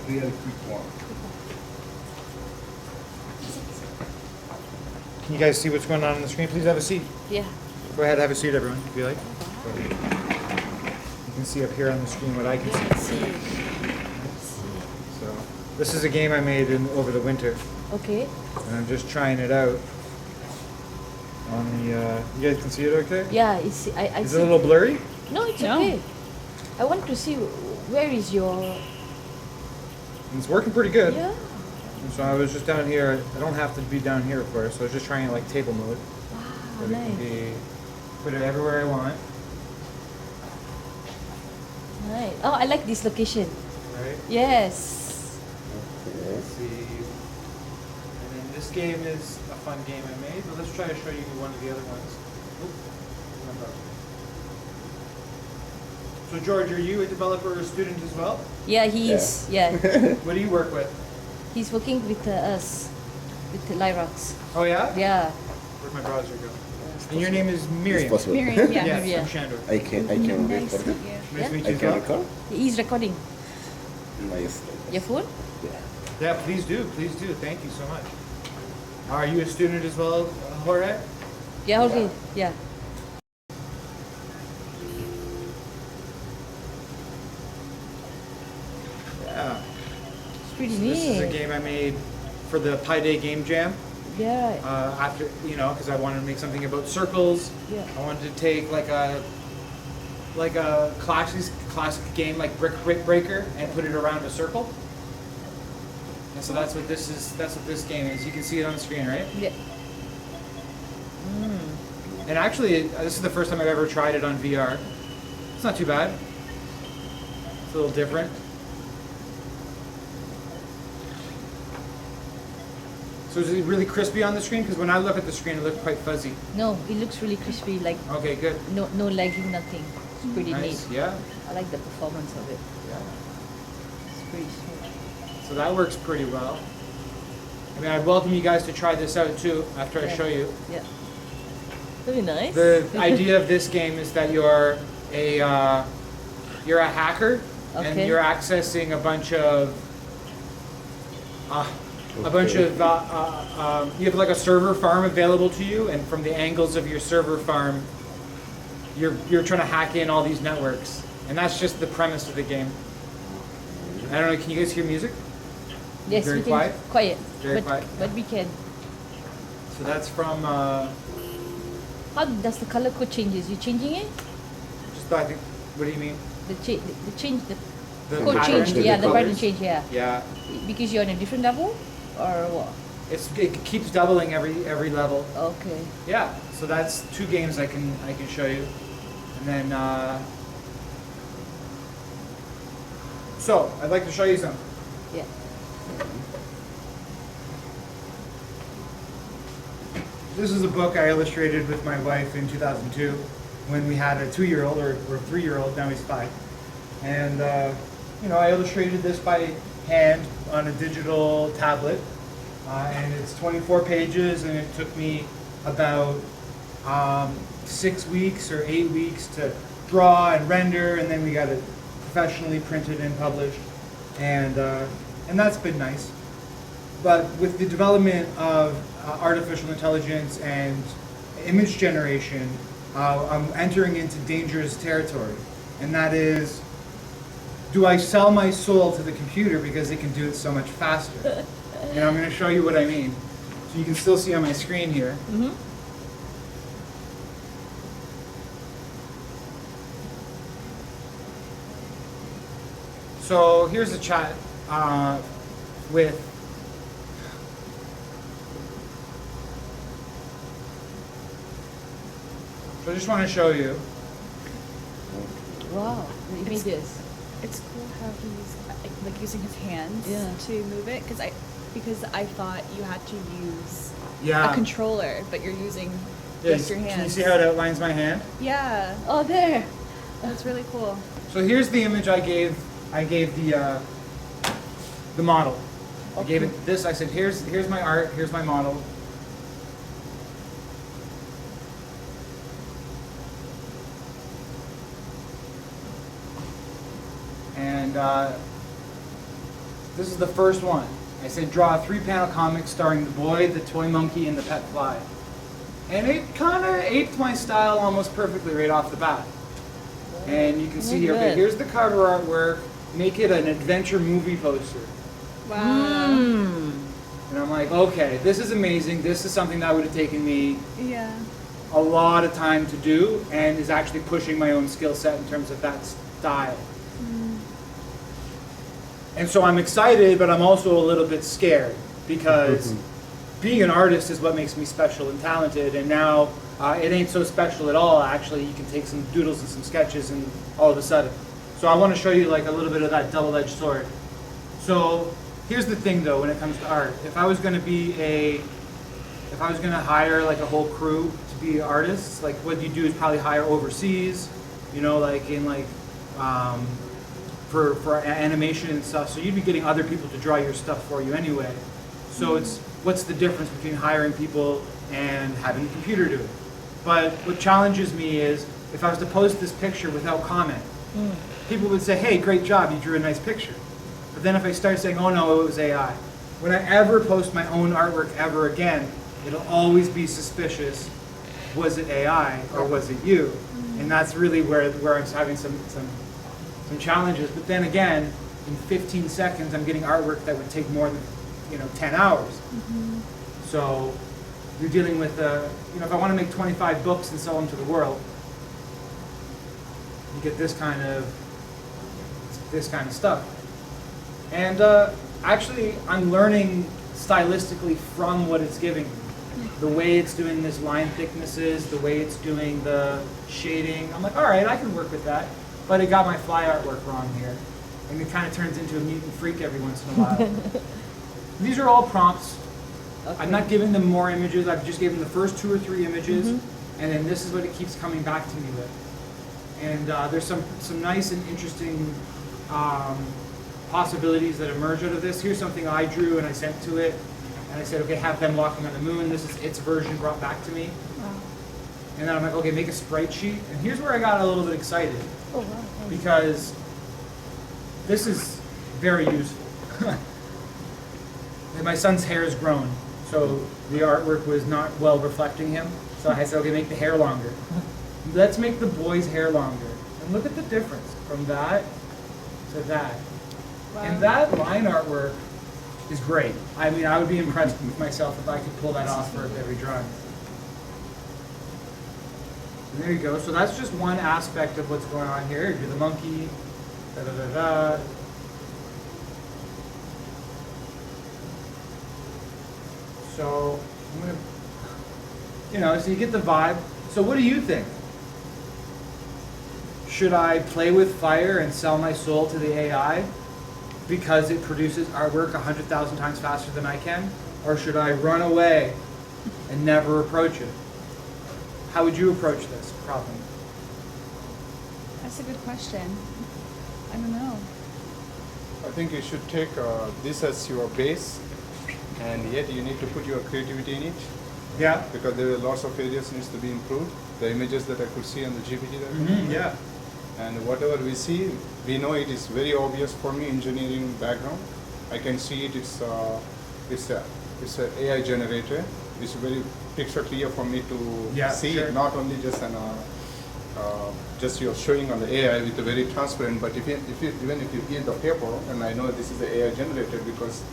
Really quick one. Can you guys see what's going on the screen? Please have a seat. Yeah. Go ahead, have a seat, everyone, if you like. You can see up here on the screen what I can Yeah, see. see. So, this is a game I made over the winter, Okay. and I'm just trying it out on the. You guys can see it, okay? Yeah, it's I Is see. it a little blurry? No, it's No. okay. I want to see where is your It's working pretty good. yeah. And so I was just down here. I don't have to be down here, of course. So I was just trying like table mode, Wow, but it can nice. be put it everywhere I want. Nice. Oh, I like this location. Right. Yes. Let's see. And then this game is a fun game I made, but let's try to show you one of the other ones. Oop, remember. So George, are you a developer or a student as well? Yeah, he is. Yeah. What do you work with? He's working with us, with the Lyrox. Oh yeah? Yeah. Where'd my browser go? And your name is It's Miriam. possible. Miriam, yeah. Yes, Yeah. I'm Shandor. I can Nice record to it. meet you. Nice to meet I you as can well. record. He's recording. Nice. Your phone? Yeah. Yeah, please do. Please do. Thank you so much. Are you a student as well, Jorge? Yeah, okay. Yeah. Yeah. It's pretty So neat. this is a game I made for the Pi Day Game Jam. Yeah. After, because I wanted to make something about circles. Yeah. I wanted to take like a classic game like Brick Breaker and put it around a circle. And so that's what this is. That's what this game is. You can see it on the screen, right? Yeah. And actually, this is the first time I've ever tried it on VR. It's not too bad. It's a little different. So is it really crispy on the screen? Because when I look at the screen, it looks quite fuzzy. No, it looks really crispy. Like Okay, good. no lagging, nothing. It's pretty Nice. neat. Yeah. I like the performance of it. Yeah. It's pretty smooth. So that works pretty well. I mean, I'd welcome you guys to try this out too after I Yeah. show you. Yeah. Very nice. The idea of this game is that you're a hacker, and Okay. you're accessing a bunch of you have like a server farm available to you, and from the angles of your server farm, you're trying to hack in all these networks, and that's just the premise of the game. I don't know. Can you guys hear music? Yes, Very we can. quiet? Quiet. Very but, quiet. But we can. So that's from. How does the color code changes? You changing it? Just thought. What do you mean? The change. The The code pattern, change. the Yeah, the pattern colors? change. Yeah. Yeah. Because you're on a different level, or what? It keeps doubling every level. Okay. Yeah, so that's two games I can show you, and then so I'd like to show you some. Yeah. This is a book I illustrated with my wife in 2002 when we had a 2-year-old or 3-year-old. Now he's 5, and I illustrated this by hand on a digital tablet. And it's 24 pages, and it took me about 6 weeks or 8 weeks to draw and render, and then we got it professionally printed and published, and that's been nice. But with the development of artificial intelligence and image generation, I'm entering into dangerous territory, and that is, do I sell my soul to the computer because it can do it so much faster? And I'm going to show you what I mean. So you can still see on my screen here. Mm-hmm. So here's a chat with So I just want to show you. Wow. The images. It's cool how he's like using his hands Yeah. to move it because I thought you had to use Yeah. a controller, but you're using Yeah, just your hands. Can you see how it outlines my hand? Yeah, Oh, there. that's really cool. So here's the image I gave the model. I gave it this. I said, here's my art. Here's my model. And this is the first one. I said, draw a 3-panel comic starring the boy, the toy monkey, and the pet fly. And it kind of aped my style almost perfectly right off the bat. And you can see here, okay, here's the cover artwork. Make it an adventure movie poster. Wow. And I'm like, okay, this is amazing. This is something that would have taken me Yeah. a lot of time to do and is actually pushing my own skill set in terms of that style. And so I'm excited, but I'm also a little bit scared because being an artist is what makes me special and talented, and now it ain't so special at all. Actually, you can take some doodles and some sketches and all of a sudden. So I want to show you like a little bit of that double-edged sword. So here's the thing though, when it comes to art, if I was going to hire like a whole crew to be artists, like what you do is probably hire overseas, you know, like in like for animation and stuff. So you'd be getting other people to draw your stuff for you anyway. So it's what's the difference between hiring people and having a computer do it? But what challenges me is if I was to post this picture without comment, people would say, hey, great job, you drew a nice picture. But then if I start saying, oh no, it was AI, when I ever post my own artwork ever again, it'll always be suspicious. Was it AI or was it you? And that's really where I'm having some challenges. But then again, in 15 seconds, I'm getting artwork that would take more than 10 hours. So you're dealing with, if I want to make 25 books and sell them to the world, you get this kind of stuff. And actually, I'm learning stylistically from what it's giving me. The way it's doing this line thicknesses, the way it's doing the shading. I'm like, all right, I can work with that. But it got my fly artwork wrong here. And it kind of turns into a mutant freak every once in a while. These are all prompts. Okay. I'm not giving them more images. I've just given them the first 2 or 3 images. And then this is what it keeps coming back to me with. And there's some nice and interesting possibilities that emerge out of this. Here's something I drew and I sent to it. And I said, okay, have them walking on the moon. This is its version brought back to me. Wow. And then I'm like, okay, make a sprite sheet. And here's where I got a little bit excited. Oh, wow. Because this is very useful. My son's hair is grown, so the artwork was not well reflecting him. So I said, okay, make the hair longer. Let's make the boy's hair longer. And look at the difference from that to that. Wow. And that line artwork is great. I mean, I would be impressed with myself if I could pull that off for every drawing. And there you go. So that's just one aspect of what's going on here. Do the monkey, da-da-da-da. So I'm gonna, so you get the vibe. So what do you think? Should I play with fire and sell my soul to the AI because it produces artwork 100,000 times faster than I can? Or should I run away and never approach it? How would you approach this problem? That's a good question. I don't know. I think you should take this as your base, and yet you need to put your creativity in it. Yeah. Because there are lots of areas needs to be improved. The images that I could see on the GPT. Yeah. And whatever we see, we know it is very obvious for me. Engineering background, I can see it. It's an AI generator. It's very picture clear for me to see it. Not only just just you're showing on the AI with a very transparent, but even if you get the paper, and I know this is the AI generated because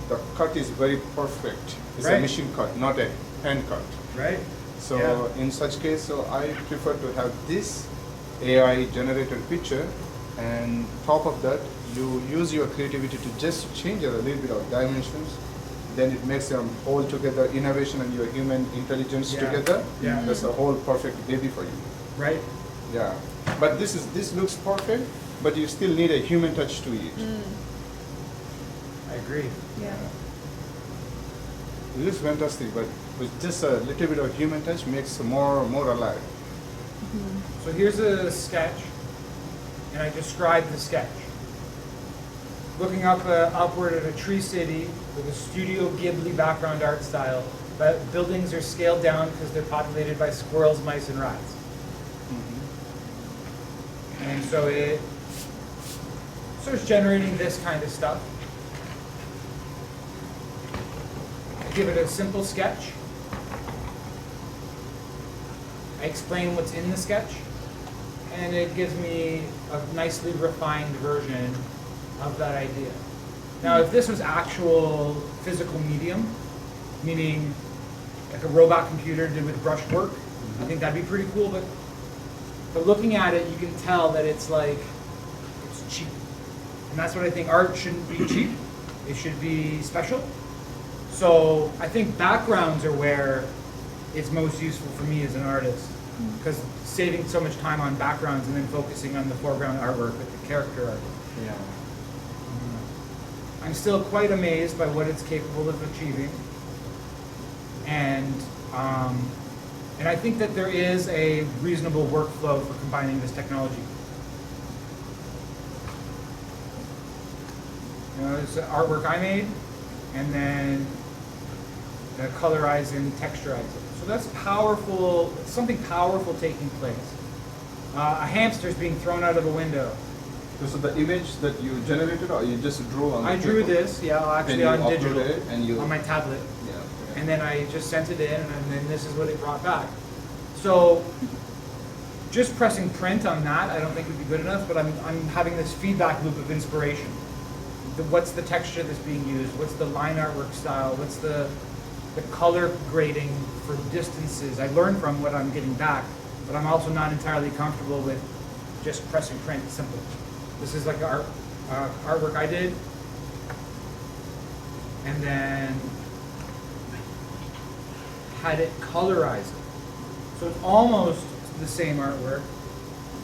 the cut is very perfect. It's a machine cut, not a hand cut. Right. So in such case, I prefer to have this AI generated picture, and top of that, you use your creativity to just change a little bit of dimensions. Then it makes them all together, innovation and your human intelligence together. Yeah. That's a whole perfect baby for you. Right. Yeah. But this looks perfect, but you still need a human touch to it. I agree. Yeah. It looks fantastic, but with just a little bit of human touch makes it more alive. So here's a sketch, and I described the sketch. Looking upward at a tree city with a Studio Ghibli background art style, but buildings are scaled down because they're populated by squirrels, mice, and rats. And so starts generating this kind of stuff. I give it a simple sketch. I explain what's in the sketch, and it gives me a nicely refined version of that idea. Now, if this was actual physical medium, meaning like a robot computer did with brushwork, I think that'd be pretty cool, but looking at it, you can tell that it's like, it's cheap. And that's what I think, art shouldn't be cheap, it should be special. So I think backgrounds are where it's most useful for me as an artist, because saving so much time on backgrounds and then focusing on the foreground artwork with the character art. Yeah. I'm still quite amazed by what it's capable of achieving. And I think that there is a reasonable workflow for combining this technology. You know, it's artwork I made, and then colorize and texturize it. So that's powerful, something powerful taking place. A hamster's being thrown out of a window. So the image that you generated, or you just drew on? I the drew paper? this, yeah, actually Then you on digital, uploaded it and you on my tablet. Yeah. Okay. And then I just sent it in, and then this is what it brought back. So just pressing print on that, I don't think would be good enough, but I'm having this feedback loop of inspiration. What's the texture that's being used? What's the line artwork style? What's the color grading for distances? I learn from what I'm getting back, but I'm also not entirely comfortable with just pressing print, simple. This is like artwork I did, and then had it colorized. So it's almost the same artwork,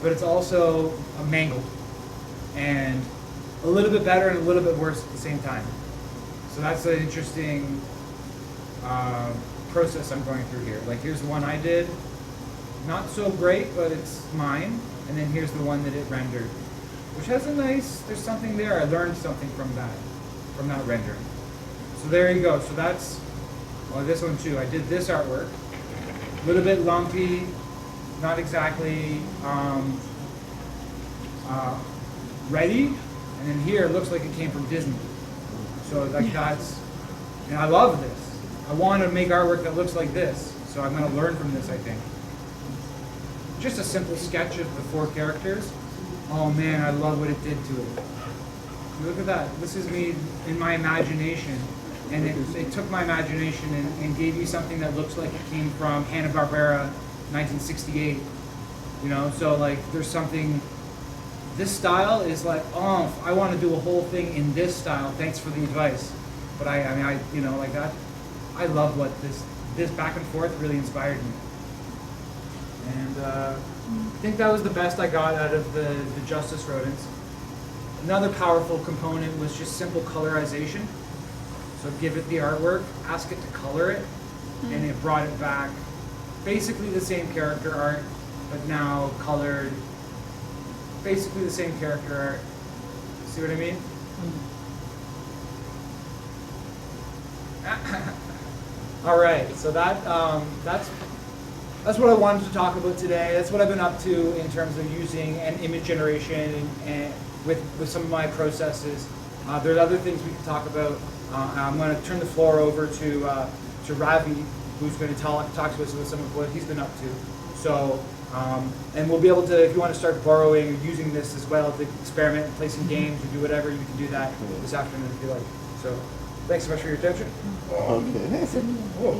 but it's also mangled and a little bit better and a little bit worse at the same time. So that's an interesting process I'm going through here. Like, here's the one I did, not so great, but it's mine. And then here's the one that it rendered, which has a nice, there's something there. I learned something from that rendering. So there you go. So that's, well, this one too. I did this artwork, a little bit lumpy, not exactly ready. And then here it looks like it came from Disney. So like that's, and I love this. I want to make artwork that looks like this. So I'm going to learn from this, I think. Just a simple sketch of the 4 characters. Oh man, I love what it did to it. Look at that. This is me in my imagination. And it took my imagination and gave me something that looks like it came from Hanna-Barbera 1968. You know, so like there's something, this style is like, oh, I want to do a whole thing in this style. Thanks for the advice. But I mean, you know, like that, I love what this back and forth really inspired me. And I think that was the best I got out of the Justice rodents. Another powerful component was just simple colorization. So give it the artwork, ask it to color it, and it brought it back. Basically the same character art, but now colored. Basically the same character art. See what I mean? All right, so that's what I wanted to talk about today. That's what I've been up to in terms of using an image generation and with some of my processes. There's other things we can talk about. I'm going to turn the floor over to Ravi, who's going to talk to us about some of what he's been up to. So, and we'll be able to, if you want to start borrowing or using this as well to experiment and play some games or do whatever, you can do that this afternoon if you like. So, thanks so much for your attention. Okay. So,